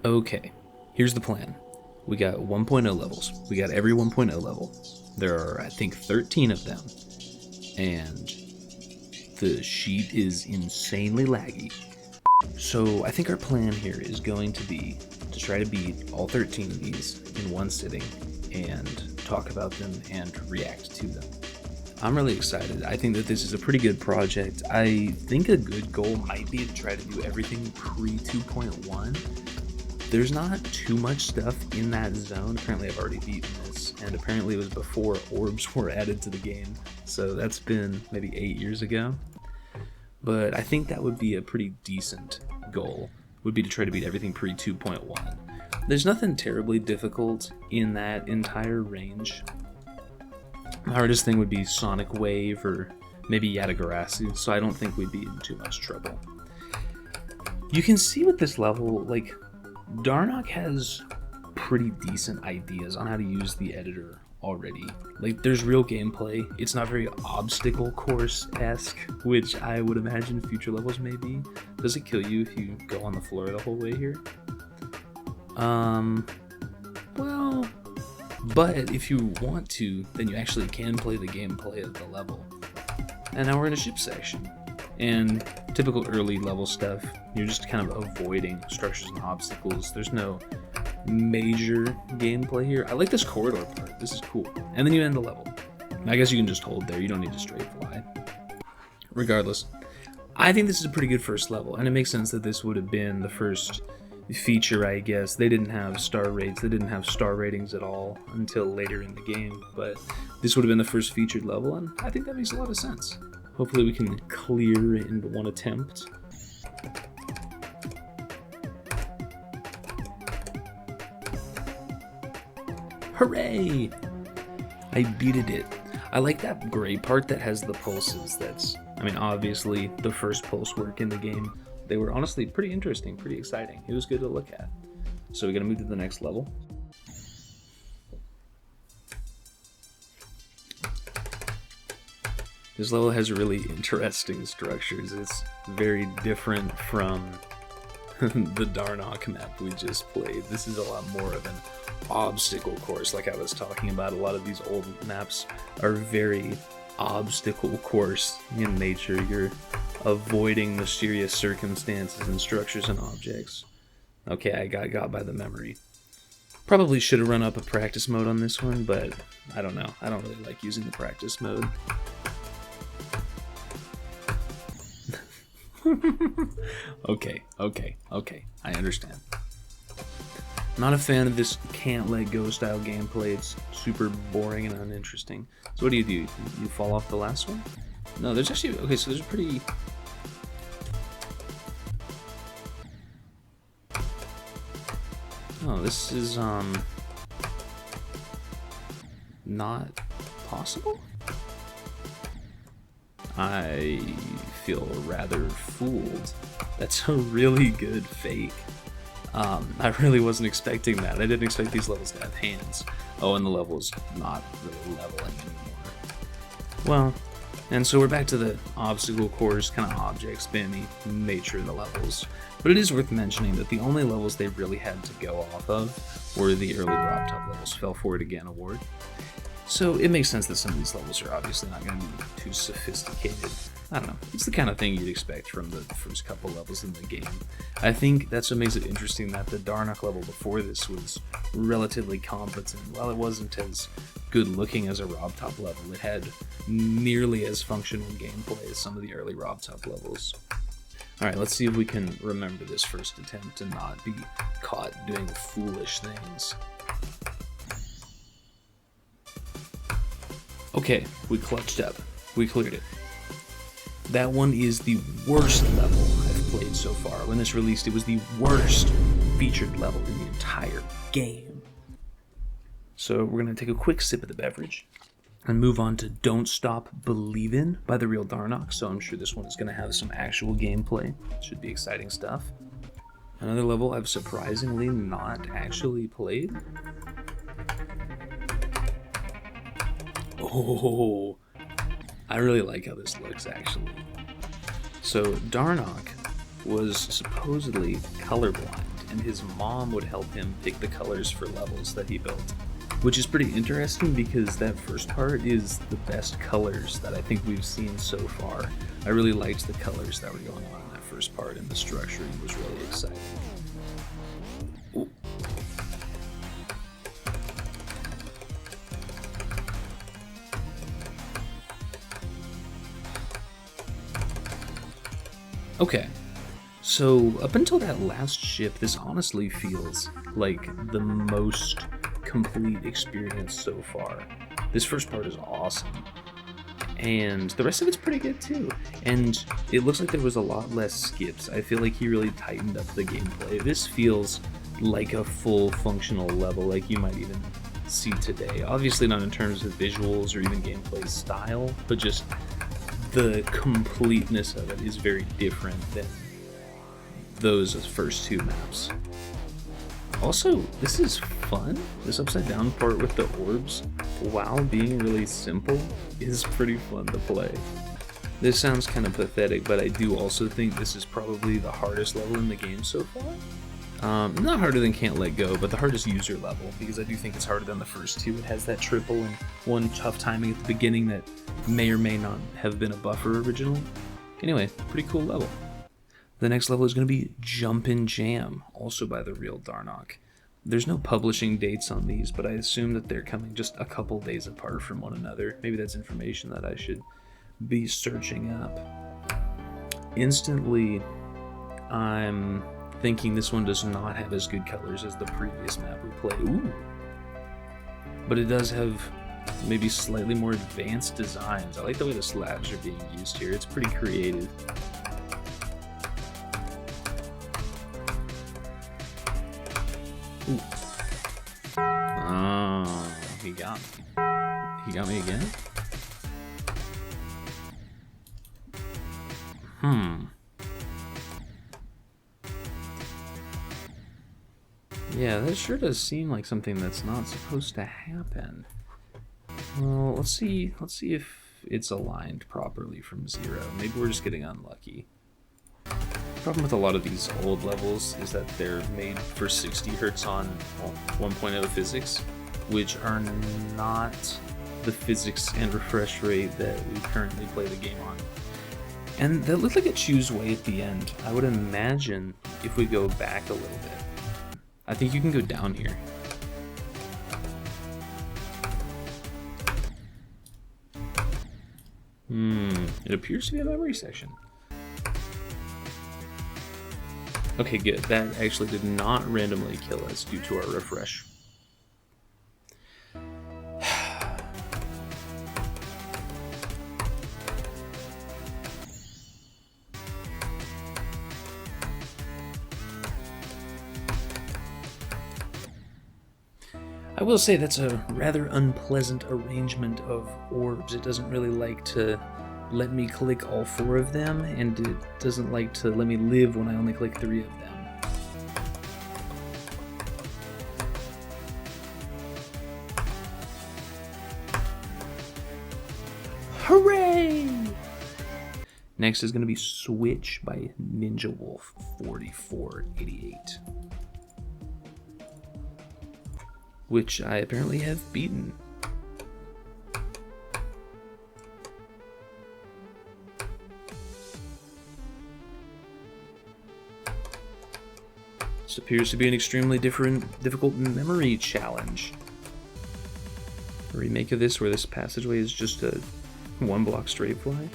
Okay, here's the plan. We got 1.0 levels. We got every 1.0 level. There are, I think, 13 of them. And the sheet is insanely laggy. So I think our plan here is going to be to try to beat all 13 of these in one sitting and talk about them and react to them. I'm really excited. I think that this is a pretty good project. I think a good goal might be to try to do everything pre 2.1. There's not too much stuff in that zone. Apparently I've already beaten this, and apparently it was before orbs were added to the game. So that's been maybe 8 years ago. But I think that would be a pretty decent goal, would be to try to beat everything pre 2.1. There's nothing terribly difficult in that entire range. The hardest thing would be Sonic Wave or maybe Yatagarasu, so I don't think we'd be in too much trouble. You can see with this level, like, Darnock has pretty decent ideas on how to use the editor already. Like, there's real gameplay. It's not very obstacle course-esque, which I would imagine future levels may be. Does it kill you if you go on the floor the whole way here? Well, but if you want to, then you actually can play the gameplay of the level. And now we're in a ship section. And typical early level stuff, you're just kind of avoiding structures and obstacles. There's no major gameplay here. I like this corridor part. This is cool. And then you end the level. I guess you can just hold there. You don't need to straight fly. Regardless, I think this is a pretty good first level, and it makes sense that this would have been the first feature, I guess. They didn't have star rates. They didn't have star ratings at all until later in the game, but this would have been the first featured level, and I think that makes a lot of sense. Hopefully we can clear in one attempt. Hooray! I beated it. I like that gray part that has the pulses. Obviously the first pulse work in the game. They were honestly pretty interesting, pretty exciting. It was good to look at. So we're gonna move to the next level. This level has really interesting structures. It's very different from the Darnock map we just played. This is a lot more of an obstacle course, like I was talking about. A lot of these old maps are very obstacle course in nature. You're avoiding mysterious circumstances and structures and objects. Okay, I got by the memory. Probably should have run up a practice mode on this one, but I don't know. I don't really like using the practice mode. Okay, I understand. Not a fan of this can't let go style gameplay. It's super boring and uninteresting. So what do? You fall off the last one? No, there's actually, okay, so there's a pretty... Oh, this is, not possible? I feel rather fooled. That's a really good fake. I really wasn't expecting that. I didn't expect these levels to have hands. Oh, and the level's not really leveling anymore. Well, and so we're back to the obstacle course, kind of object spammy nature of the levels. But it is worth mentioning that the only levels they really had to go off of were the early Rob Top levels. Fell for it again award. So it makes sense that some of these levels are obviously not going to be too sophisticated. I don't know. It's the kind of thing you'd expect from the first couple levels in the game. I think that's what makes it interesting that the Darnock level before this was relatively competent. While it wasn't as good looking as a Rob Top level, it had nearly as functional gameplay as some of the early Rob Top levels. Alright, let's see if we can remember this first attempt and not be caught doing foolish things. Okay, we clutched up. We cleared it. That one is the worst level I've played so far. When this released, it was the worst featured level in the entire game. So we're going to take a quick sip of the beverage and move on to Don't Stop Believin' by the real Darnock. So I'm sure this one is going to have some actual gameplay. Should be exciting stuff. Another level I've surprisingly not actually played. Oh, I really like how this looks, actually. So Darnock was supposedly colorblind, and his mom would help him pick the colors for levels that he built. Which is pretty interesting because that first part is the best colors that I think we've seen so far. I really liked the colors that were going on in that first part, and the structuring was really exciting. Ooh. Okay, so up until that last ship, this honestly feels like the most complete experience so far. This first part is awesome, and the rest of it's pretty good too. And it looks like there was a lot less skips. I feel like he really tightened up the gameplay. This feels like a full functional level, like you might even see today. Obviously not in terms of visuals or even gameplay style, but just the completeness of it is very different than those first two maps. Also, this is fun. This upside down part with the orbs, while being really simple, is pretty fun to play. This sounds kind of pathetic, but I do also think this is probably the hardest level in the game so far. Not harder than Can't Let Go, but the hardest user level, because I do think it's harder than the first two. It has that triple and one tough timing at the beginning that may or may not have been a buffer originally. Anyway, pretty cool level. The next level is going to be Jumpin' Jam, also by the real Darnock. There's no publishing dates on these, but I assume that they're coming just a couple days apart from one another. Maybe that's information that I should be searching up. Instantly, I'm thinking this one does not have as good colors as the previous map we played. Ooh. But it does have maybe slightly more advanced designs. I like the way the slabs are being used here. It's pretty creative. Ooh. Oh, he got me. He got me again? Yeah, that sure does seem like something that's not supposed to happen. Well, let's see if it's aligned properly from 0. Maybe we're just getting unlucky. The problem with a lot of these old levels is that they're made for 60 Hz on 1.0 physics, which are not the physics and refresh rate that we currently play the game on. And that looked like a choose way at the end. I would imagine if we go back a little bit, I think you can go down here. It appears to be a memory section. Okay, good. That actually did not randomly kill us due to our refresh. I will say that's a rather unpleasant arrangement of orbs. It doesn't really like to let me click all 4 of them, and it doesn't like to let me live when I only click 3 of them. Hooray! Next is going to be Switch by Ninja Wolf 4488. Which I apparently have beaten. This appears to be an extremely difficult memory challenge. A remake of this where this passageway is just a 1-block straight fly.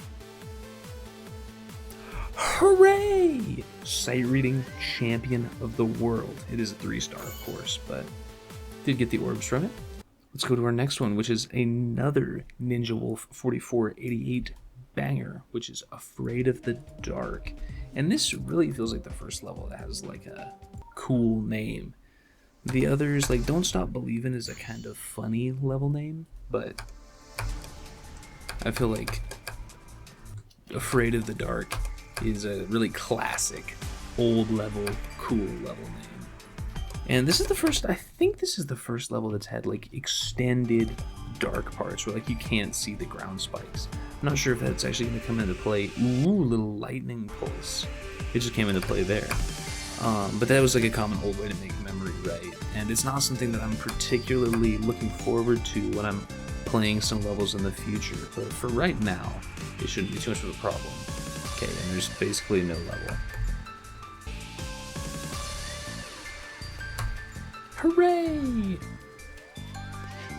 Hooray! Sight reading champion of the world. It is a 3-star, of course, but did get the orbs from it. Let's go to our next one, which is another Ninja Wolf 4488 banger, which is Afraid of the Dark. And this really feels like the first level that has like a cool name. The others, like Don't Stop Believin', is a kind of funny level name, but I feel like Afraid of the Dark is a really classic, old level, cool level name. And this is the first, I think this is the first level that's had like extended dark parts where like you can't see the ground spikes. I'm not sure if that's actually going to come into play. Ooh, little lightning pulse. It just came into play there. But that was like a common old way to make memory right, and it's not something that I'm particularly looking forward to when I'm playing some levels in the future. But for right now, it shouldn't be too much of a problem. Okay, and there's basically no level. Hooray!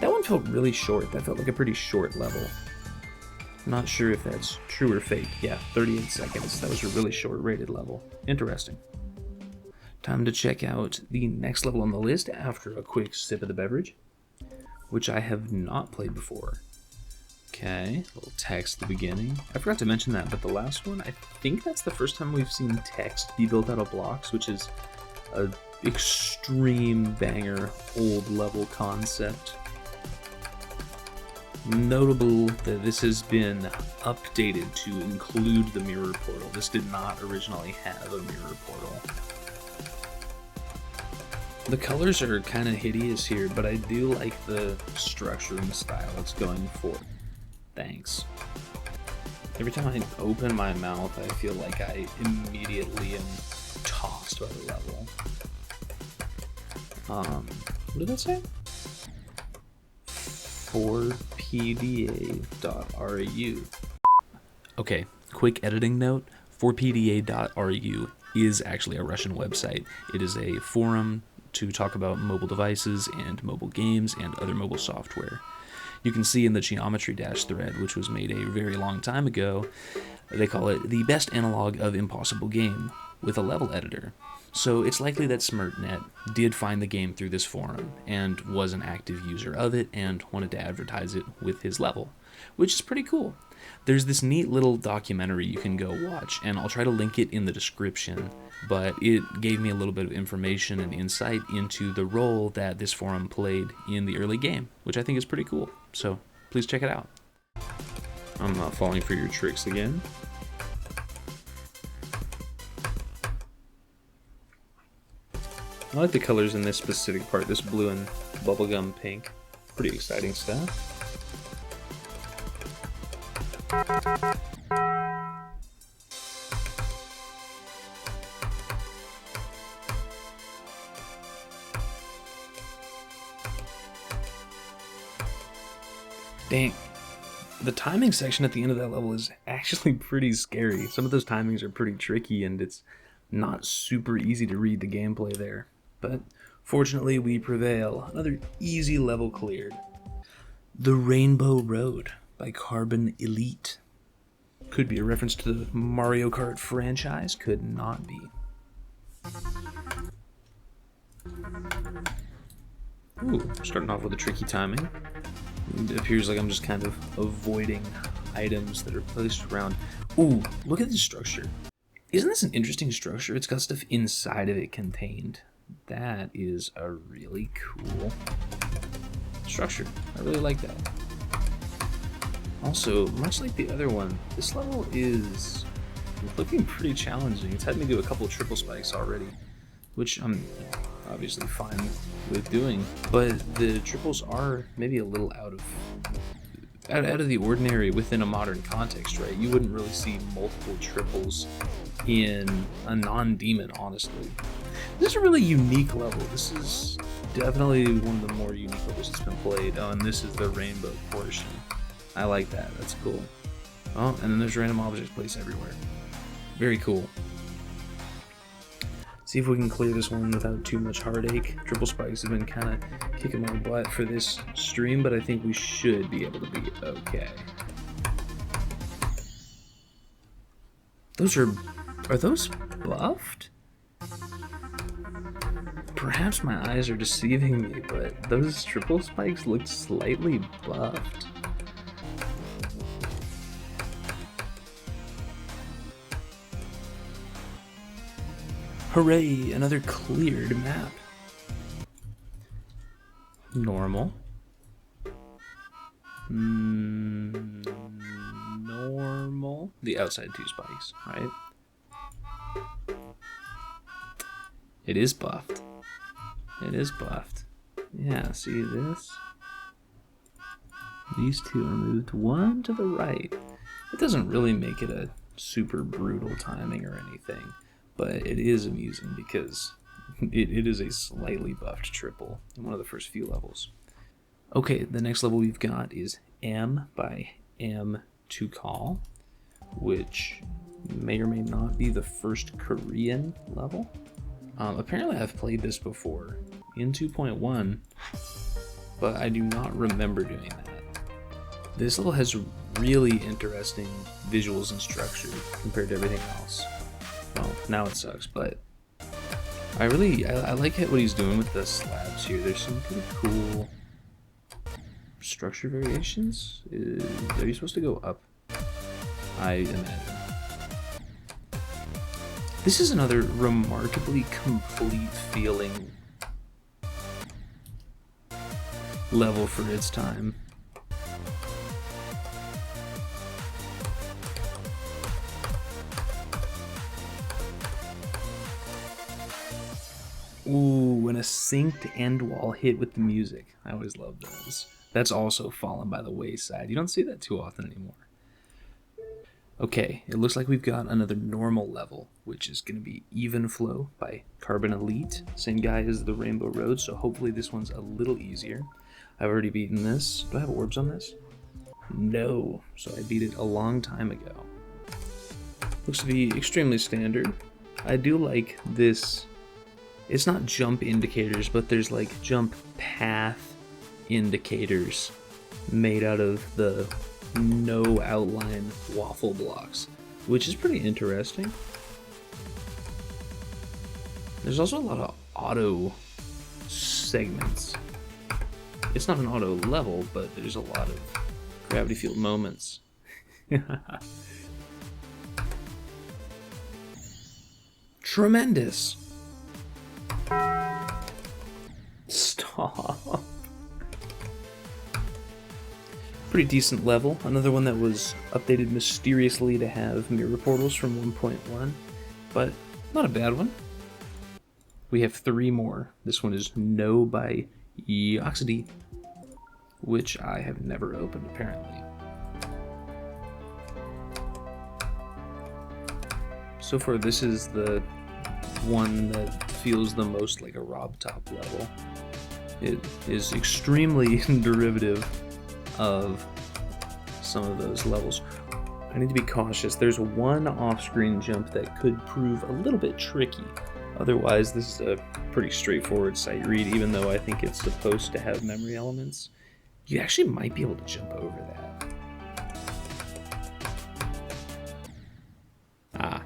That one felt really short. That felt like a pretty short level. I'm not sure if that's true or fake. Yeah, 38 seconds. That was a really short rated level. Interesting. Time to check out the next level on the list after a quick sip of the beverage, which I have not played before. Okay, a little text at the beginning. I forgot to mention that, but the last one, I think that's the first time we've seen text be built out of blocks, which is an extreme banger old level concept. Notable that this has been updated to include the mirror portal. This did not originally have a mirror portal. The colors are kind of hideous here, but I do like the structure and the style it's going for. Thanks. Every time I open my mouth, I feel like I immediately am tossed by the level. What did that say? 4pda.ru. Okay, quick editing note. 4pda.ru is actually a Russian website. It is a forum to talk about mobile devices and mobile games and other mobile software. You can see in the Geometry Dash thread, which was made a very long time ago, they call it the best analog of impossible game with a level editor. So it's likely that SmartNet did find the game through this forum and was an active user of it and wanted to advertise it with his level, which is pretty cool. There's this neat little documentary you can go watch, and I'll try to link it in the description, but it gave me a little bit of information and insight into the role that this forum played in the early game, which I think is pretty cool, so please check it out. I'm not falling for your tricks again. I like the colors in this specific part, this blue and bubblegum pink. Pretty exciting stuff. Dang. The timing section at the end of that level is actually pretty scary. Some of those timings are pretty tricky, and it's not super easy to read the gameplay there. But fortunately, we prevail. Another easy level cleared. The Rainbow Road by Carbon Elite. Could be a reference to the Mario Kart franchise, could not be. Ooh, starting off with a tricky timing. It appears like I'm just kind of avoiding items that are placed around. Ooh, look at this structure. Isn't this an interesting structure? It's got stuff inside of it contained. That is a really cool structure. I really like that. Also, much like the other one, this level is looking pretty challenging. It's had me do a couple of triple spikes already, which I'm obviously fine with doing, but the triples are maybe a little out of the ordinary within a modern context, right? You wouldn't really see multiple triples in a non-demon, honestly. This is a really unique level. This is definitely one of the more unique levels that's been played. Oh, and this is the rainbow portion. I like that. That's cool. Oh, and then there's random objects placed everywhere. Very cool. See if we can clear this one without too much heartache. Triple spikes have been kind of kicking my butt for this stream, but I think we should be able to be okay. Are those buffed? Perhaps my eyes are deceiving me, but those triple spikes look slightly buffed. Hooray, another cleared map. Normal. Normal. The outside two spikes, right? It is buffed. It is buffed. Yeah, see this? These two are moved one to the right. It doesn't really make it a super brutal timing or anything, but it is amusing because it is a slightly buffed triple in one of the first few levels. Okay, the next level we've got is M by M to Call, which may or may not be the first Korean level. Apparently I've played this before in 2.1, but I do not remember doing that. This level has really interesting visuals and structure compared to everything else. Well, now it sucks, but I like what he's doing with the slabs here. There's some pretty cool structure variations. Are you supposed to go up? I imagine. This is another remarkably complete feeling level for its time. Ooh, and a synced end wall hit with the music. I always love those. That's also fallen by the wayside. You don't see that too often anymore. Okay, it looks like we've got another normal level, which is going to be Even Flow by Carbon Elite. Same guy as the Rainbow Road, so hopefully this one's a little easier. I've already beaten this. Do I have orbs on this? No, so I beat it a long time ago. Looks to be extremely standard. I do like this. It's not jump indicators, but there's like jump path indicators made out of the no outline waffle blocks, which is pretty interesting. There's also a lot of auto segments. It's not an auto level, but there's a lot of gravity field moments. Tremendous. Stop. Pretty decent level. Another one that was updated mysteriously to have mirror portals from 1.1, but not a bad one. We have 3 more. This one is No by Yoxity, which I have never opened apparently. So far this is the one that feels the most like a Rob Top level. It is extremely derivative of some of those levels. I need to be cautious. There's one off-screen jump that could prove a little bit tricky. Otherwise, this is a pretty straightforward sight read, even though I think it's supposed to have memory elements. You actually might be able to jump over that. Ah.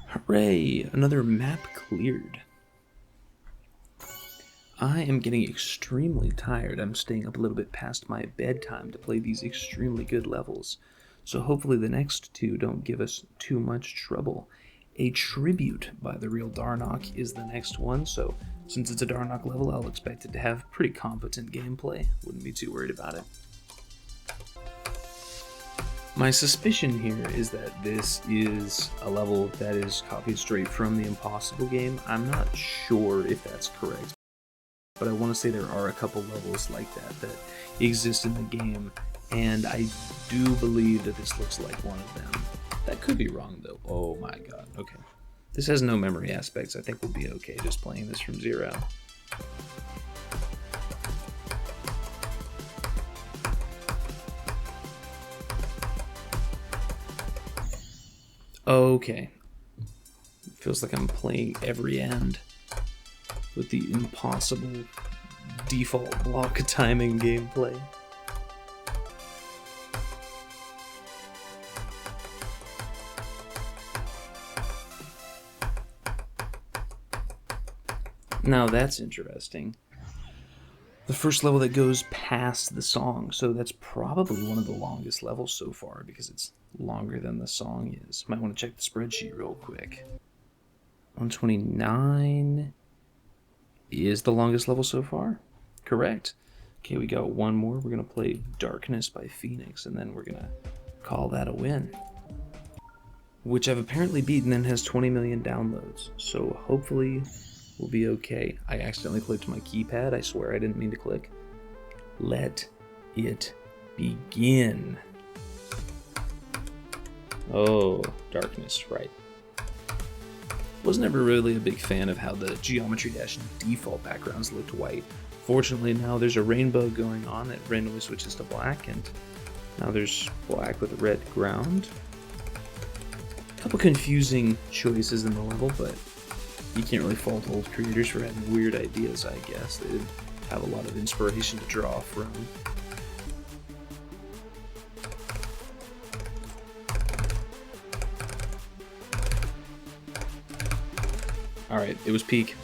Hooray! Another map cleared. I am getting extremely tired. I'm staying up a little bit past my bedtime to play these extremely good levels. So hopefully the next 2 don't give us too much trouble. A Tribute by the Real Darnock is the next one, so since it's a Darnock level, I'll expect it to have pretty competent gameplay. Wouldn't be too worried about it. My suspicion here is that this is a level that is copied straight from the Impossible game. I'm not sure if that's correct, but I want to say there are a couple levels like that exist in the game, and I do believe that this looks like one of them. That could be wrong though. Oh my god, okay. This has no memory aspects. I think we'll be okay just playing this from 0. Okay. Feels like I'm playing every end with the impossible default block timing gameplay. Now that's interesting. The first level that goes past the song, so that's probably one of the longest levels so far because it's longer than the song is. Might want to check the spreadsheet real quick. 129 is the longest level so far? Correct. Okay, we got one more. We're going to play Darkness by Phoenix, and then we're going to call that a win. Which I've apparently beaten and has 20 million downloads, so hopefully we'll be okay. I accidentally clicked my keypad. I swear I didn't mean to click. Let it begin. Oh, darkness, right. Was never really a big fan of how the Geometry Dash default backgrounds looked white. Fortunately, now there's a rainbow going on that randomly switches to black, and now there's black with a red ground. A couple confusing choices in the level, but you can't really fault old creators for having weird ideas, I guess. They didn't have a lot of inspiration to draw from. Alright, it was peak.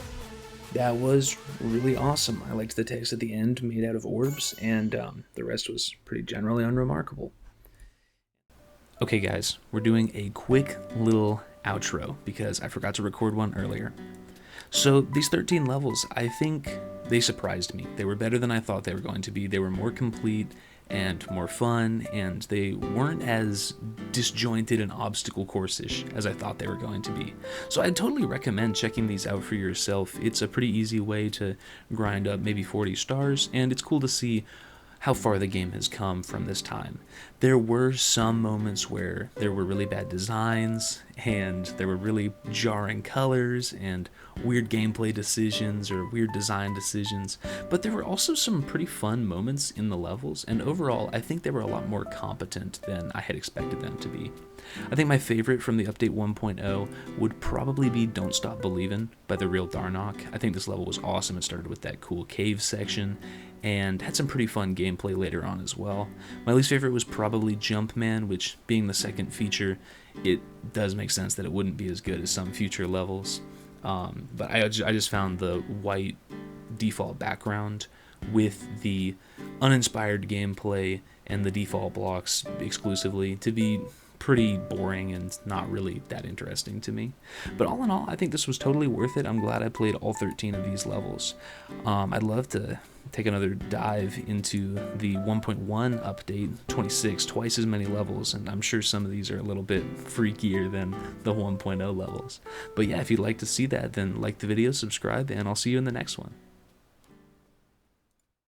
That was really awesome. I liked the text at the end made out of orbs, and the rest was pretty generally unremarkable. Okay guys, we're doing a quick little outro because I forgot to record one earlier. So these 13 levels, I think they surprised me. They were better than I thought they were going to be. They were more complete and more fun, and they weren't as disjointed and obstacle course-ish as I thought they were going to be. So I'd totally recommend checking these out for yourself. It's a pretty easy way to grind up maybe 40 stars, and it's cool to see how far the game has come from this time. There were some moments where there were really bad designs, and there were really jarring colors, and weird gameplay decisions or weird design decisions, but there were also some pretty fun moments in the levels, and overall I think they were a lot more competent than I had expected them to be. I think my favorite from the update 1.0 would probably be Don't Stop Believin' by the Real Darnock. I think this level was awesome. It started with that cool cave section and had some pretty fun gameplay later on as well. My least favorite was probably Jumpman, which being the second feature, it does make sense that it wouldn't be as good as some future levels. But I just found the white default background with the uninspired gameplay and the default blocks exclusively to be pretty boring and not really that interesting to me. But all in all, I think this was totally worth it. I'm glad I played all 13 of these levels. I'd love to take another dive into the 1.1 update, 26, twice as many levels, and I'm sure some of these are a little bit freakier than the 1.0 levels. But yeah, if you'd like to see that, then like the video, subscribe, and I'll see you in the next one.